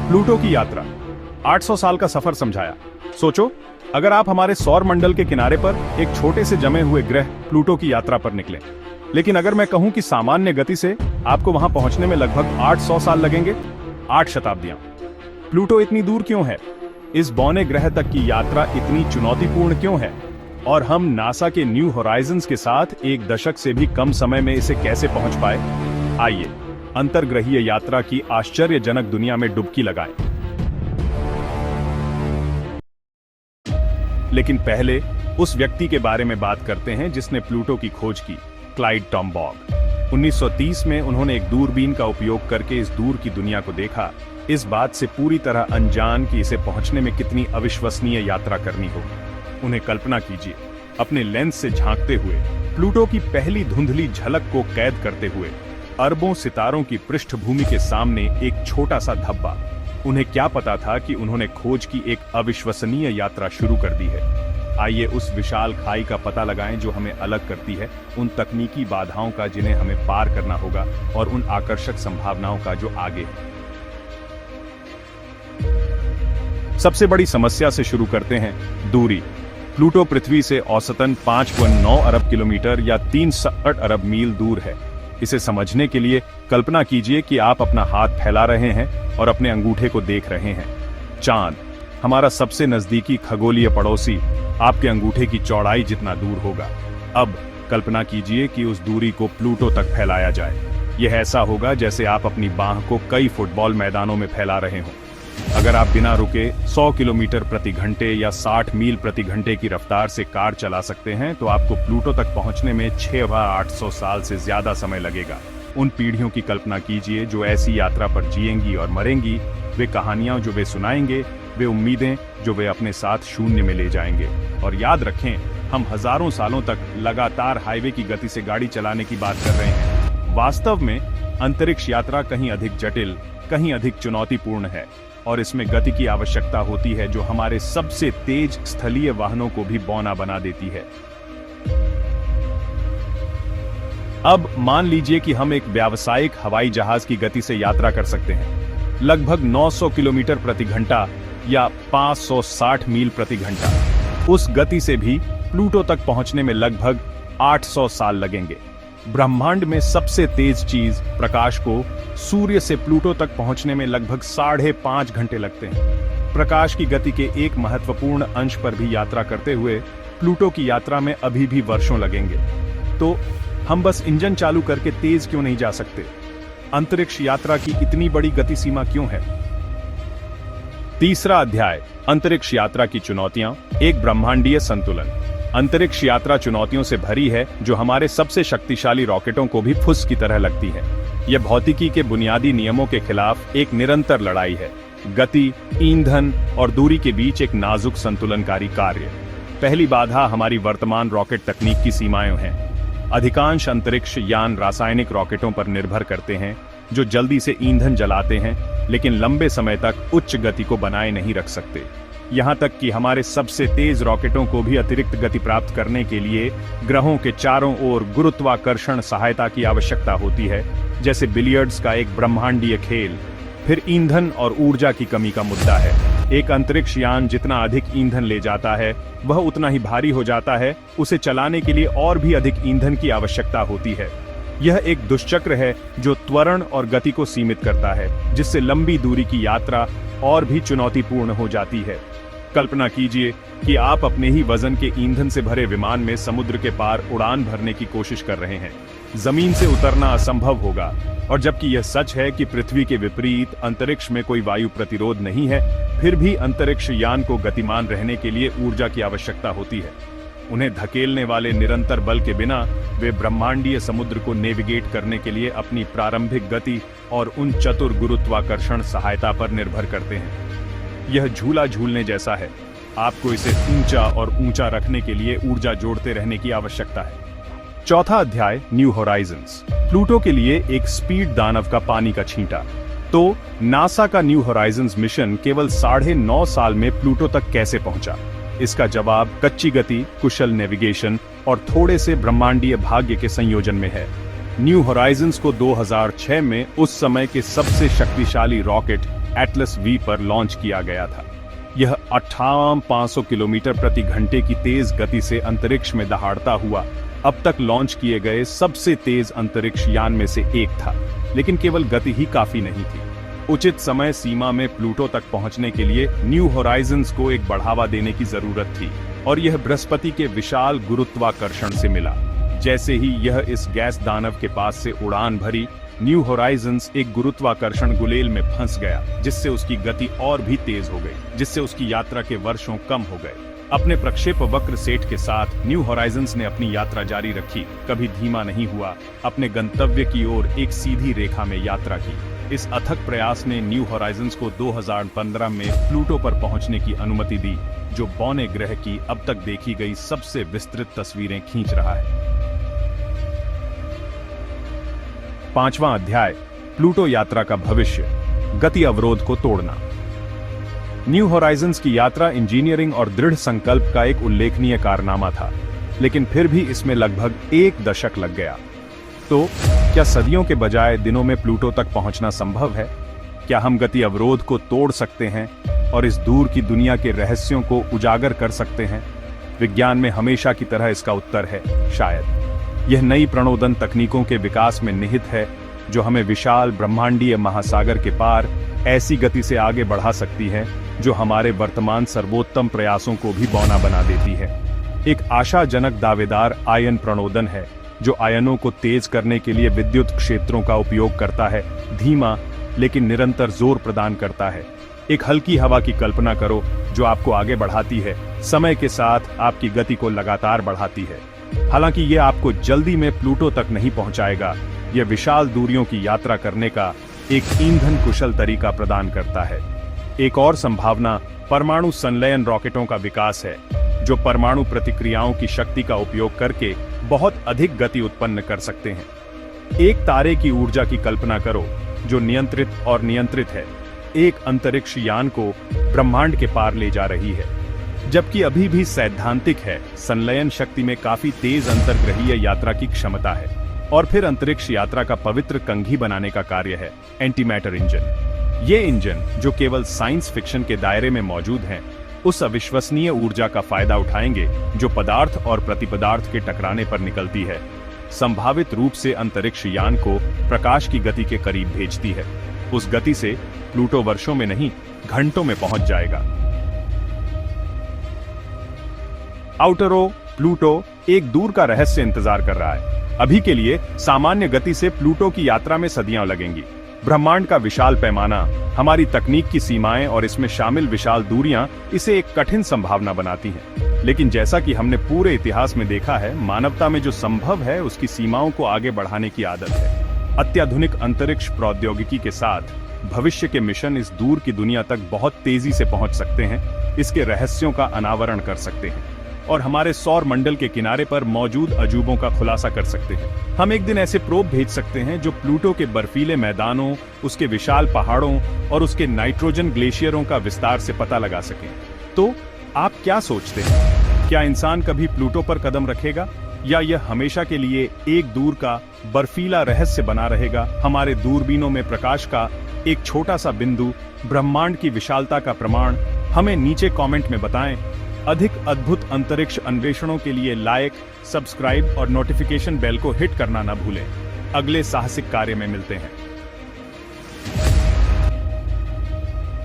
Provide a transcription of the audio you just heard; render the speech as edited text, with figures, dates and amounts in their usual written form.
Pluto की यात्रा 800 साल का सफर समझाया। सोचो, अगर आप हमारे सौर मंडल के किनारे पर एक छोटे से जमे हुए ग्रह प्लूटो की यात्रा पर निकले, लेकिन अगर मैं कहूं कि सामान्य गति से आपको वहां पहुंचने में लगभग 800 साल लगेंगे, 8 शताब्दियां। प्लूटो इतनी दूर क्यों है? इस बौने ग्रह तक की यात्रा इतनी चुनौतीपूर्ण क्यों है? और हम नासा के न्यू होराइजन्स के साथ एक दशक से भी कम समय में इसे कैसे पहुंच पाए? आइए अंतर्ग्रहीय यात्रा की आश्चर्यजनक दुनिया में डुबकी लगाएं। लेकिन पहले उस व्यक्ति के बारे में बात करते हैं जिसने प्लूटो की खोज की, क्लाइड टॉमबॉग। 1930 में उन्होंने एक दूरबीन का उपयोग करके इस दूर की दुनिया को देखा, इस बात से पूरी तरह अनजान कि इसे पहुंचने में कितनी अविश्वसनीय यात्रा करनी होगी। उन्हें कल्पना कीजिए, अपने लेंस से झांकते हुए प्लूटो की पहली धुंधली झलक को कैद करते हुए अरबों सितारों की पृष्ठभूमि के सामने एक छोटा सा धब्बा। उन्हें क्या पता था कि उन्होंने खोज की एक अविश्वसनीय यात्रा शुरू कर दी है। आइए उस विशाल खाई का पता लगाएं जो हमें अलग करती है, उन तकनीकी बाधाओं का जिन्हें हमें पार करना होगा, और उन आकर्षक संभावनाओं का जो आगे है। सबसे बड़ी समस्या से शुरू करते हैं, दूरी। प्लूटो पृथ्वी से औसतन 5.9 अरब किलोमीटर या 360 अरब मील दूर है। इसे समझने के लिए कल्पना कीजिए कि आप अपना हाथ फैला रहे हैं और अपने अंगूठे को देख रहे हैं। चांद, हमारा सबसे नजदीकी खगोलीय पड़ोसी, आपके अंगूठे की चौड़ाई जितना दूर होगा। अब कल्पना कीजिए कि उस दूरी को प्लूटो तक फैलाया जाए। यह ऐसा होगा जैसे आप अपनी बांह को कई फुटबॉल मैदानों में फैला रहे हों। अगर आप बिना रुके 100 किलोमीटर प्रति घंटे या 60 मील प्रति घंटे की रफ्तार से कार चला सकते हैं, तो आपको प्लूटो तक पहुंचने में 6,800 साल से ज्यादा समय लगेगा। उन पीढ़ियों की कल्पना कीजिए जो ऐसी यात्रा पर जिएंगी और मरेंगी, वे कहानियां जो वे सुनाएंगे, वे उम्मीदें जो वे अपने साथ शून्य में ले जाएंगे। और याद रखें, हम हजारों सालों तक लगातार हाईवे की गति से गाड़ी चलाने की बात कर रहे हैं। वास्तव में अंतरिक्ष यात्रा कहीं अधिक जटिल, कहीं अधिक चुनौतीपूर्ण है, और इसमें गति की आवश्यकता होती है जो हमारे सबसे तेज स्थलीय वाहनों को भी बौना बना देती है। अब मान लीजिए कि हम एक व्यावसायिक हवाई जहाज की गति से यात्रा कर सकते हैं, लगभग 900 किलोमीटर प्रति घंटा या 560 मील प्रति घंटा। उस गति से भी प्लूटो तक पहुंचने में लगभग 800 साल लगेंगे। ब्रह्मांड में सबसे तेज चीज, प्रकाश को सूर्य से प्लूटो तक पहुंचने में लगभग 5.5 घंटे लगते हैं। प्रकाश की गति के एक महत्वपूर्ण अंश पर भी यात्रा करते हुए प्लूटो की यात्रा में अभी भी वर्षों लगेंगे। तो हम बस इंजन चालू करके तेज क्यों नहीं जा सकते? अंतरिक्ष यात्रा की इतनी बड़ी गति सीमा क्यों है? तीसरा अध्याय, अंतरिक्ष यात्रा की चुनौतियां, एक ब्रह्मांडीय संतुलन। अंतरिक्ष यात्रा चुनौतियों से भरी है जो हमारे सबसे शक्तिशाली रॉकेटों को भी फुस की तरह लगती है। यह भौतिकी के बुनियादी नियमों के खिलाफ एक निरंतर लड़ाई है। गति, ईंधन और दूरी के बीच एक नाजुक संतुलनकारी कार्य। पहली बाधा हमारी वर्तमान रॉकेट तकनीक की सीमाएं हैं। अधिकांश अंतरिक्ष यान रासायनिक रॉकेटों पर निर्भर करते हैं जो जल्दी से ईंधन जलाते हैं, लेकिन लंबे समय तक उच्च गति को बनाए नहीं रख सकते। यहाँ तक कि हमारे सबसे तेज रॉकेटों को भी अतिरिक्त गति प्राप्त करने के लिए ग्रहों के चारों ओर गुरुत्वाकर्षण सहायता की आवश्यकता होती है, जैसे बिलियर्ड्स का एक ब्रह्मांडीय खेल। फिर ईंधन और ऊर्जा की कमी का मुद्दा है। एक अंतरिक्ष यान जितना अधिक ईंधन ले जाता है, वह उतना ही भारी हो जाता है। उसे चलाने के लिए और भी अधिक ईंधन की आवश्यकता होती है। यह एक दुष्चक्र है जो त्वरण और गति को सीमित करता है, जिससे लंबी दूरी की यात्रा और भी चुनौतीपूर्ण हो जाती है। कल्पना कीजिए कि आप अपने ही वजन के ईंधन से भरे विमान में समुद्र के पार उड़ान भरने की कोशिश कर रहे हैं। जमीन से उतरना असंभव होगा, और जबकि यह सच है कि पृथ्वी के विपरीत अंतरिक्ष में कोई वायु प्रतिरोध नहीं है, फिर भी अंतरिक्ष यान को गतिमान रहने के लिए ऊर्जा की आवश्यकता होती है। उन्हें धकेलने वाले निरंतर बल के बिना वे ब्रह्मांडीय समुद्र को नेविगेट करने के लिए अपनी प्रारंभिक गति और उन चतुर गुरुत्वाकर्षण सहायता पर निर्भर करते हैं। यह झूला झूलने जैसा है। आपको इसे ऊंचा और ऊंचा रखने के लिए ऊर्जा जोड़ते रहने की आवश्यकता है। चौथा अध्याय, न्यू होराइजन्स। प्लूटो के लिए एक स्पीड दानव का पानी का छींटा। तो नासा का न्यू होराइजन्स मिशन केवल 9.5 साल में प्लूटो तक कैसे पहुंचा? इसका जवाब कच्ची गति, कुशल नेविगेशन और थोड़े से ब्रह्मांडीय भाग्य के संयोजन में है। न्यू होराइजन्स को 2006 में उस समय के सबसे शक्तिशाली रॉकेट एटलस वी पर लॉन्च किया गया था। यह 58,500 किलोमीटर प्रति घंटे की तेज गति से अंतरिक्ष में दहाड़ता हुआ अब तक लॉन्च किए गए सबसे तेज अंतरिक्ष यान में से एक था। लेकिन केवल गति ही काफी नहीं थी। उचित समय सीमा में प्लूटो तक पहुंचने के लिए न्यू होराइजन्स को एक बढ़ावा देने की जरूरत थी, और यह बृहस्पति के विशाल गुरुत्वाकर्षण से मिला। जैसे ही यह इस गैस दानव के पास से उड़ान भरी, न्यू होराइजन्स एक गुरुत्वाकर्षण गुलेल में फंस गया, जिससे उसकी गति और भी तेज हो गई, जिससे उसकी यात्रा के वर्षों कम हो गए। अपने प्रक्षेप वक्र सेट के साथ न्यू होराइजन्स ने अपनी यात्रा जारी रखी, कभी धीमा नहीं हुआ, अपने गंतव्य की ओर एक सीधी रेखा में यात्रा की। इस अथक प्रयास ने न्यू होराइजन्स को 2015 में प्लूटो पर पहुंचने की अनुमति दी, जो बौने ग्रह की अब तक देखी गई सबसे विस्तृत तस्वीरें खींच रहा है। 5वां अध्याय, प्लूटो यात्रा का भविष्य, गति अवरोध को तोड़ना। न्यू होराइजन्स की यात्रा इंजीनियरिंग और दृढ़ संकल्प का एक उल्लेखनीय कारनामा था, लेकिन फिर भी इसमें लगभग 1 दशक लग गया। तो क्या सदियों के बजाय दिनों में प्लूटो तक पहुंचना संभव है? क्या हम गति अवरोध को तोड़ सकते हैं और इस दूर की दुनिया के रहस्यों को उजागर कर सकते हैं? विज्ञान में हमेशा की तरह इसका उत्तर है शायद। यह नई प्रणोदन तकनीकों के विकास में निहित है, जो हमें विशाल ब्रह्मांडीय महासागर के पार ऐसी गति से आगे बढ़ा सकती है जो हमारे वर्तमान सर्वोत्तम प्रयासों को भी बौना बना देती है। एक आशाजनक दावेदार आयन प्रणोदन है, जो आयनों को तेज करने के लिए विद्युत क्षेत्रों का उपयोग करता है, धीमा लेकिन निरंतर जोर प्रदान करता है। एक हल्की हवा की कल्पना करो जो आपको आगे बढ़ाती है, समय के साथ आपकी गति को लगातार बढ़ाती है। हालांकि यह आपको जल्दी में प्लूटो तक नहीं पहुंचाएगा, यह विशाल दूरियों की यात्रा करने का एक ईंधन कुशल तरीका प्रदान करता है। एक और संभावना परमाणु संलयन रॉकेटों का विकास है, जो परमाणु प्रतिक्रियाओं की शक्ति का उपयोग करके बहुत अधिक गति उत्पन्न कर सकते हैं। एक तारे की ऊर्जा की कल्पना करो जो नियंत्रित और नियंत्रित है, एक अंतरिक्ष यान को ब्रह्मांड के पार ले जा रही है। जबकि अभी भी सैद्धांतिक है, संलयन शक्ति में काफी तेज अंतर्ग्रहीय यात्रा की क्षमता है। और फिर अंतरिक्ष यात्रा का पवित्र कंघी बनाने का कार्य है एंटीमैटर इंजन। ये इंजन, जो केवल साइंस फिक्शन के दायरे में मौजूद हैं, उस अविश्वसनीय ऊर्जा का फायदा उठाएंगे जो पदार्थ और प्रतिपदार्थ के टकराने पर निकलती है। संभावित रूप से अंतरिक्ष यान को प्रकाश की गति के करीब भेजती है। उस गति से प्लूटो वर्षों में नहीं, घंटों में पहुंच जाएगा। आउटरो प्लूटो एक दूर का रहस्य इंतजार कर रहा है। अभी के लिए सामान्य गति से प्लूटो की यात्रा में सदियां लगेंगी। ब्रह्मांड का विशाल पैमाना, हमारी तकनीक की सीमाएं और इसमें शामिल विशाल दूरियां इसे एक कठिन संभावना बनाती हैं। लेकिन जैसा कि हमने पूरे इतिहास में देखा है, मानवता में जो संभव है उसकी सीमाओं को आगे बढ़ाने की आदत है। अत्याधुनिक अंतरिक्ष प्रौद्योगिकी के साथ भविष्य के मिशन इस दूर की दुनिया तक बहुत तेजी से पहुंच सकते हैं, इसके रहस्यों का अनावरण कर सकते हैं और हमारे सौर मंडल के किनारे पर मौजूद अजूबों का खुलासा कर सकते हैं। हम एक दिन ऐसे प्रोब भेज सकते हैं जो प्लूटो के बर्फीले मैदानों, उसके विशाल पहाड़ों और उसके नाइट्रोजन ग्लेशियरों का विस्तार से पता लगा सकें। तो आप क्या सोचते हैं? क्या इंसान कभी प्लूटो पर कदम रखेगा, या यह हमेशा के लिए एक दूर का बर्फीला रहस्य बना रहेगा? हमारे दूरबीनों में प्रकाश का एक छोटा सा बिंदु, ब्रह्मांड की विशालता का प्रमाण, हमें नीचे कमेंट में बताएं। अधिक अद्भुत अंतरिक्ष अन्वेषणों के लिए लाइक, सब्सक्राइब और नोटिफिकेशन बेल को हिट करना न भूलें। अगले साहसिक कार्य में मिलते हैं।